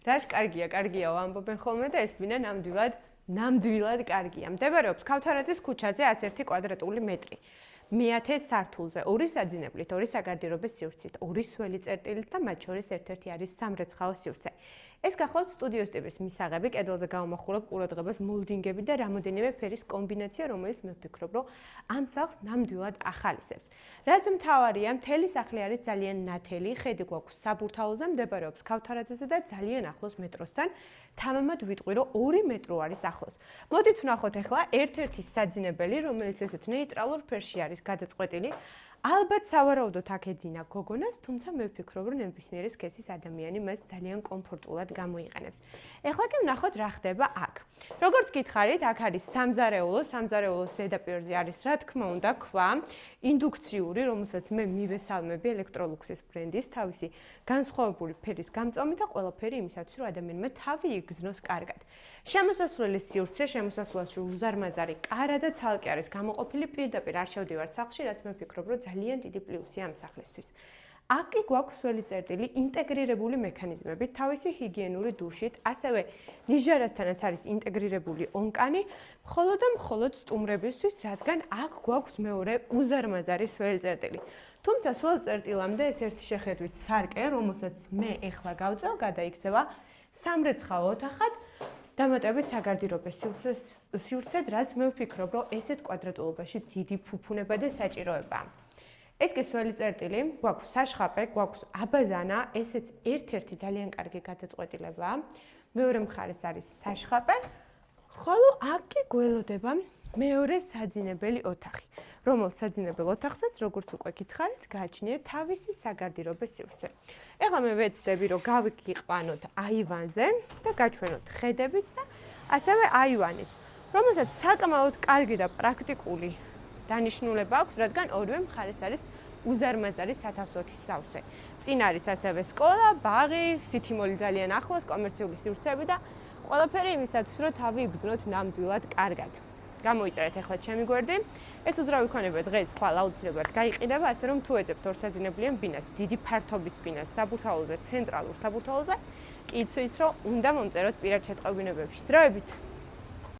რაც კარგია ვამბობენ ხოლმე და ეს ბინა ნამდვილად კარგია. მდებარეობს ქავთარაძის ქუჩაზე 101 კვადრატული მეტრი. მე-10 სართულზე, 2 საძინებლით, 2 საგარდიობების სივრცით, 2 სველი წერტილით და მათ შორის ერთ-ერთი არის სამრეცხაო სივრცე. ეს გახლავთ სტუდიოს ტიპის მისაღები, კედელზე გამომახულებ ყურადღებას მოლდინგები და რამოდენიმე ფერის კომბინაცია, რომელიც მე ვფიქრობ, რომ ამ სახლს ნამდვილად ახალისებს. რაც მთავარია, მთელი სახლი არის ძალიან ნათელი, ხედი გვაქვს საბურთალოზე, მდებარეობს ქავთარაძეზე და ძალიან ახლოს მეტროსთან. თამამად ვიტყვი, რომ 2 მეტრო არის ახლოს. მოდით ვნახოთ ახლა ერთ-ერთი საძინებელი, რომელიც ესეთ ნეიტრალურ ფერში არის გადაწყვეტილი. ალბათ სავარაუდოდ აქ ეძინა გოგონას, თუმცა მე ვფიქრობ, რომ ნებისმიერი სქესის ადამიანი მას ძალიან კომფორტულად გამოიყენებს. ეხლა კი ვნახოთ რა ხდება აქ. როგორც გითხარით, აქ არის სამზარეულოს ზედაპირზე არის რა თქმა უნდა ქვა, ინდუქციური, რომელსაც მე მივესალმები ელექტროლუქსის ბრენდის, თავისი განსხვავებული ფერის გამწვავი და ყველაფერი იმისათვის, რომ ადამიანმა თავი იგრძნოს კარგად. შემოსასვლელის სივრცე, შემოსასვლელში უზარმაზარი კარა და ცალკე არის გამოყოფილი, პირდაპირ არ შევდივართ სახლში, რაც მე ვფიქრობ, რომ ძალიან დიდი პლუსია ამ სახლისთვის. აქ კი გვაქვს სველი წერტილი, ინტეგრირებული მექანიზმები, თავისი ჰიგიენური დუშით, ასევე ნიჟარასთანაც არის ინტეგრირებული ონკანი, მხოლოდ სტუმრებისთვის, რადგან აქ გვაქვს მეორე უზარმაზარი სველი წერტილი. თუმცა სველ წერტილამდე ეს ერთი შეხედვით სარკე, რომელსაც მე ეხლა გავწევ, გადაიქცევა სამრეცხაო ოთახად, დამატებით საგარდიობების სივრცედ, რაც მე ვფიქრობ, რომ ესეთ კვადრატულობაში დიდი ფუფუნება და საჭიროებაა. ეს კი სველი წერტილი, გვაქვს საშხაპე, გვაქვს აბაზანა, ესეც ერთ-ერთი ძალიან კარგი გადაწყვეტილებაა. მეორე მხარეს არის საშხაპე, ხოლო აქ კი გველოდება მეორე საძინებელი ოთახი, რომელს საძინებელ ოთახსაც, როგორც უკვე გითხარით, გააჩნია თავისი საგარდიობების სივრცე. ეხლა მე ვეცდები, რომ გავიყვანოთ აივანზე და გაჩვენოთ ხედებიც და ასევე აივანიც, რომელსაც საკმაოდ კარგი და პრაქტიკული დანიშნულება აქვს, რადგან ორივე მხარეს არის უზარმაზარი სათავსოთის სავსე. წინ არის ასევე სკოლა, ბაღი, სითიმოლი ძალიან ახლოს, კომერციული სივრცეები და ყველაფერი იმისათვის, რომ თავი იგრძნოთ ნამდვილად კარგად. გამოიწერეთ ახლა ჩემი გვერდი. ეს უძრავი ქონება დღეს ხვალ აუცილებლად გაიყიდება, ასე რომ თუ ეძებთ ორსაძინებლიან ბინას, დიდი ფართობის ბინას, საბურთალოზე, ცენტრალურ საბურთალოზე, კი იცით, რომ უნდა მომწეროთ პირად შეტყობინებებში. დროებით!